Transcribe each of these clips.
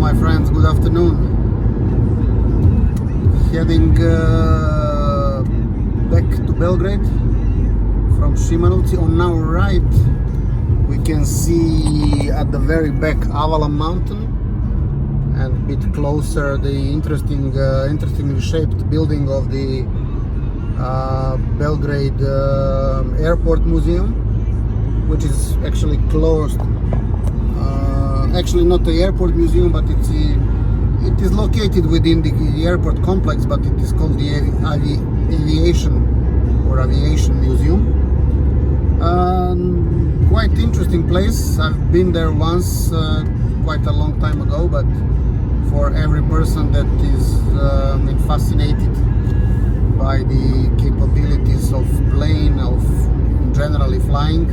my friends, good afternoon. Heading back to Belgrade from Šimanovci. On our right we can see at the very back Avala mountain, and a bit closer the interestingly shaped building of the Belgrade Airport Museum, which is actually closed. Actually not the airport museum, but it is located within the airport complex, but it is called the aviation museum. Quite interesting place. I've been there once, quite a long time ago, but for every person that is fascinated by the capabilities of plane, of generally flying,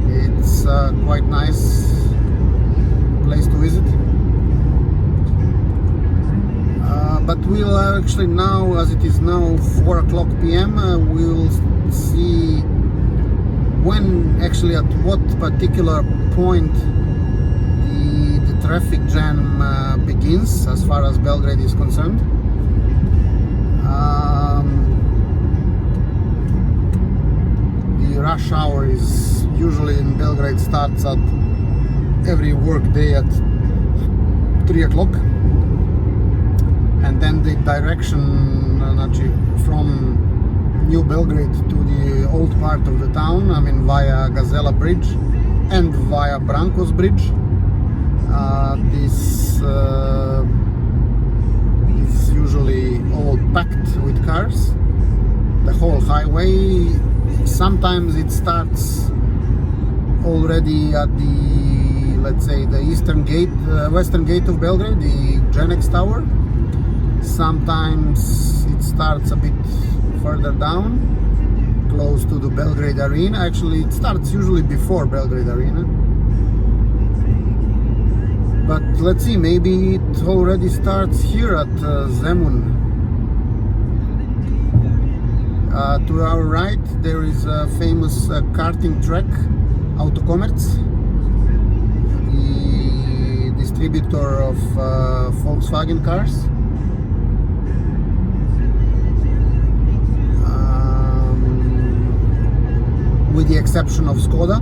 it's quite nice place to visit. But we'll actually now, as it is now 4 o'clock p.m., we'll see when actually at what particular point the traffic jam begins as far as Belgrade is concerned. The rush hour is usually in Belgrade starts at every work day at 3 o'clock, and then the direction from New Belgrade to the old part of the town, via Gazela Bridge and via Brankos Bridge, this is usually all packed with cars, the whole highway. Sometimes it starts already at the, let's say, the western gate of Belgrade, the Genex Tower. Sometimes it starts a bit further down, close to the Belgrade Arena. Actually, it starts usually before Belgrade Arena. But let's see, maybe it already starts here at Zemun. To our right, there is a famous karting track, Autokomerc, the distributor of Volkswagen cars. With the exception of Skoda.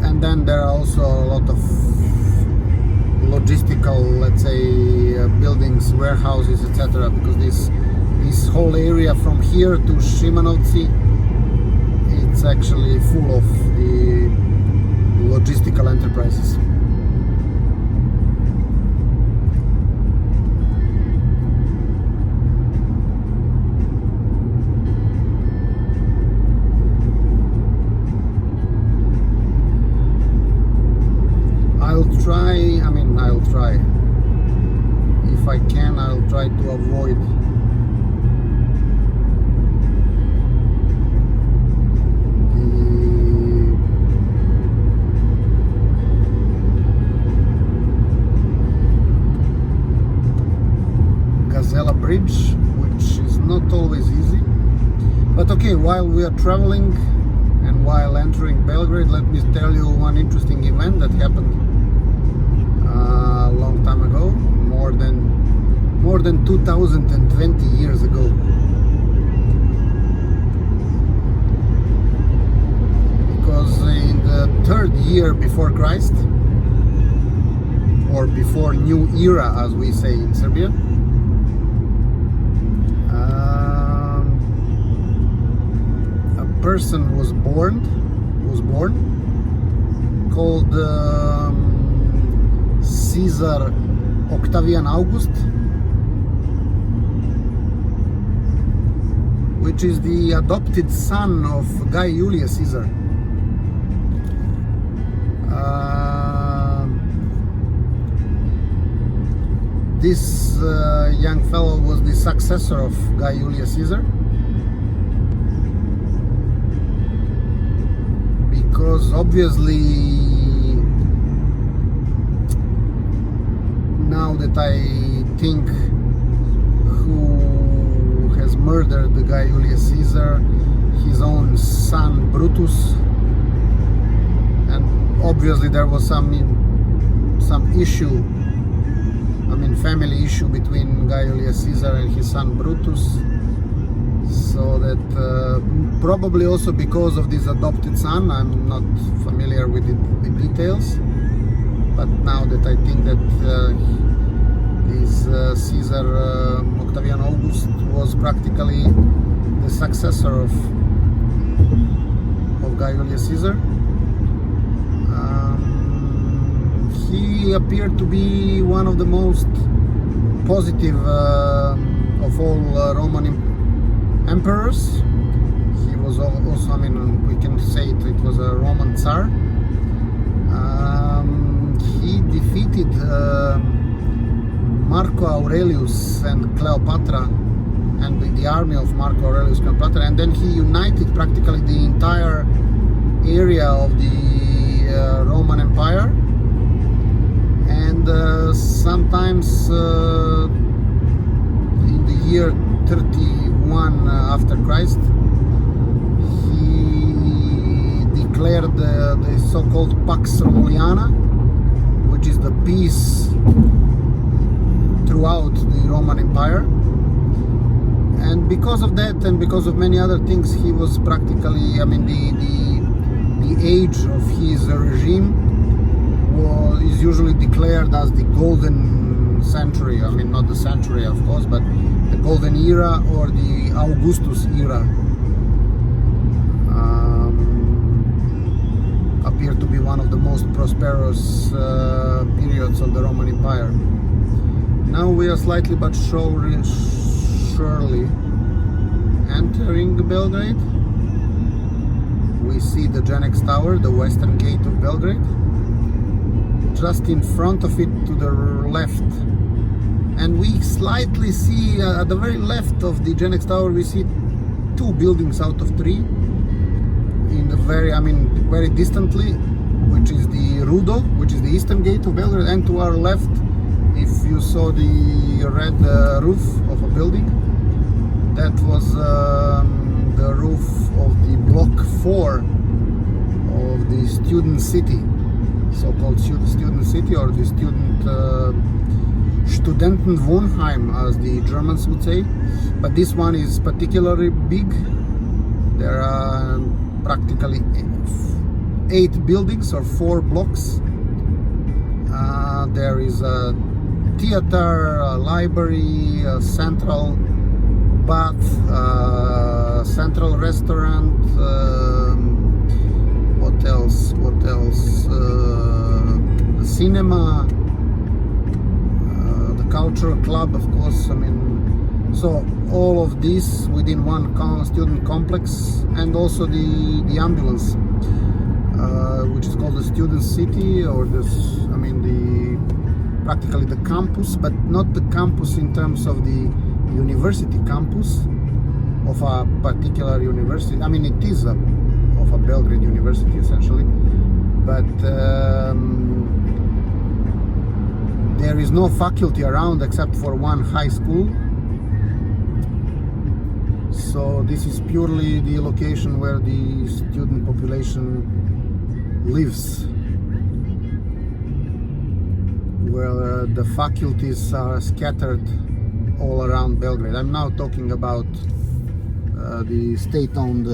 And then there are also a lot of logistical, let's say, buildings, warehouses, etc. Because this whole area from here to Šimanovci, it's actually full of the logistical enterprises. I'll try. If I can, I'll try to avoid the Gazela Bridge, which is not always easy. But okay, while we are traveling and while entering Belgrade, let me tell you one interesting event that happened a long time ago, more than 2020 years ago. Because in the 3rd year before Christ, or before New Era as we say in Serbia, a person was born called Caesar Octavian August, which is the adopted son of Guy Julius Caesar. This young fellow was the successor of Guy Julius Caesar, because obviously, now that I think who has murdered the guy Julius Caesar, his own son Brutus, and obviously there was some issue, family issue between Julius Caesar and his son Brutus, so that probably also because of this adopted son. I'm not familiar with the details, but now that I think that this Caesar Octavian August was practically the successor of Julius Caesar. He appeared to be one of the most positive of all Roman emperors. He was also, we can say it was a Roman Tsar. He defeated Marco Aurelius and Cleopatra, and the army of Marco Aurelius and Cleopatra, and then he united practically the entire area of the Roman Empire. And sometimes in the year 31 after Christ, he declared the so-called Pax Romuliana, which is the peace throughout the Roman Empire. And because of that, and because of many other things, he was practically, the age of his regime is usually declared as the golden century. Not the century, of course, but the golden era, or the Augustus era. Appeared to be one of the most prosperous periods of the Roman Empire. Now we are slightly but surely entering Belgrade. We see the Genex Tower, the western gate of Belgrade. Just in front of it to the left, and we slightly see at the very left of the Genex Tower, we see two buildings out of three in the very distantly, which is the Rudo, which is the eastern gate of Belgrade, and to our left, if you saw the red roof of a building, that was the roof of the block 4 of the student city, so-called student city, or the Studentenwohnheim, as the Germans would say. But this one is particularly big. There are practically 8 buildings, or 4 blocks. There is a theater, a library, a central bath, central restaurant, what else? The cinema, the cultural club, of course. So all of this within one student complex, and also the ambulance, which is called the student city, or practically the campus, but not the campus in terms of the university campus of a particular university. It is of a Belgrade University essentially, but there is no faculty around except for one high school. So this is purely the location where the student population lives, where the faculties are scattered all around Belgrade. I'm now talking about the state-owned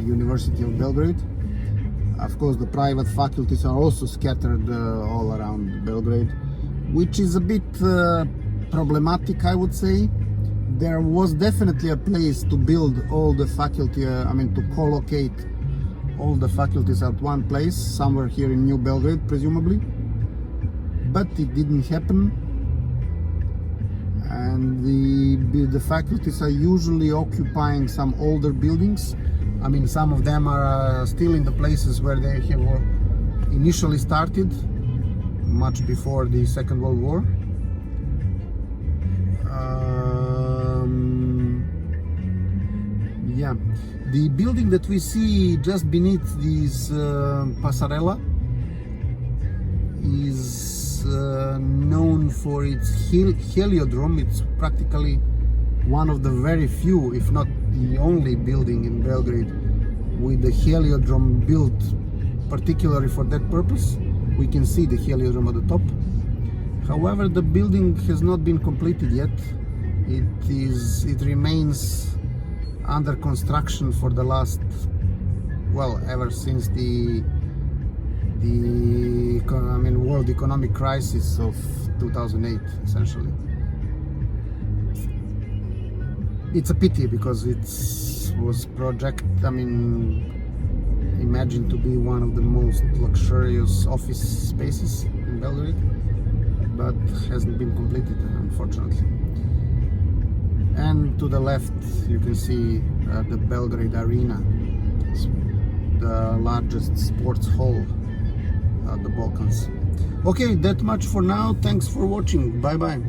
University of Belgrade. Of course, the private faculties are also scattered all around Belgrade, which is a bit problematic, I would say. There was definitely a place to build all the faculty, to collocate all the faculties at one place, somewhere here in New Belgrade, presumably. But it didn't happen. And the faculties are usually occupying some older buildings. Some of them are still in the places where they have initially started, much before the Second World War. The building that we see just beneath this Passarella is known for its heliodrome. It's practically one of the very few, if not the only building in Belgrade with the heliodrome built particularly for that purpose. We can see the heliodrome at the top. However, the building has not been completed yet. It remains under construction for the last, well, ever since the world economic crisis of 2008, essentially. It's a pity because it was imagined to be one of the most luxurious office spaces in Belgrade, but hasn't been completed, unfortunately. And to the left you can see the Belgrade Arena, the largest sports hall at the Balkans. Okay, that much for now. Thanks for watching. Bye bye.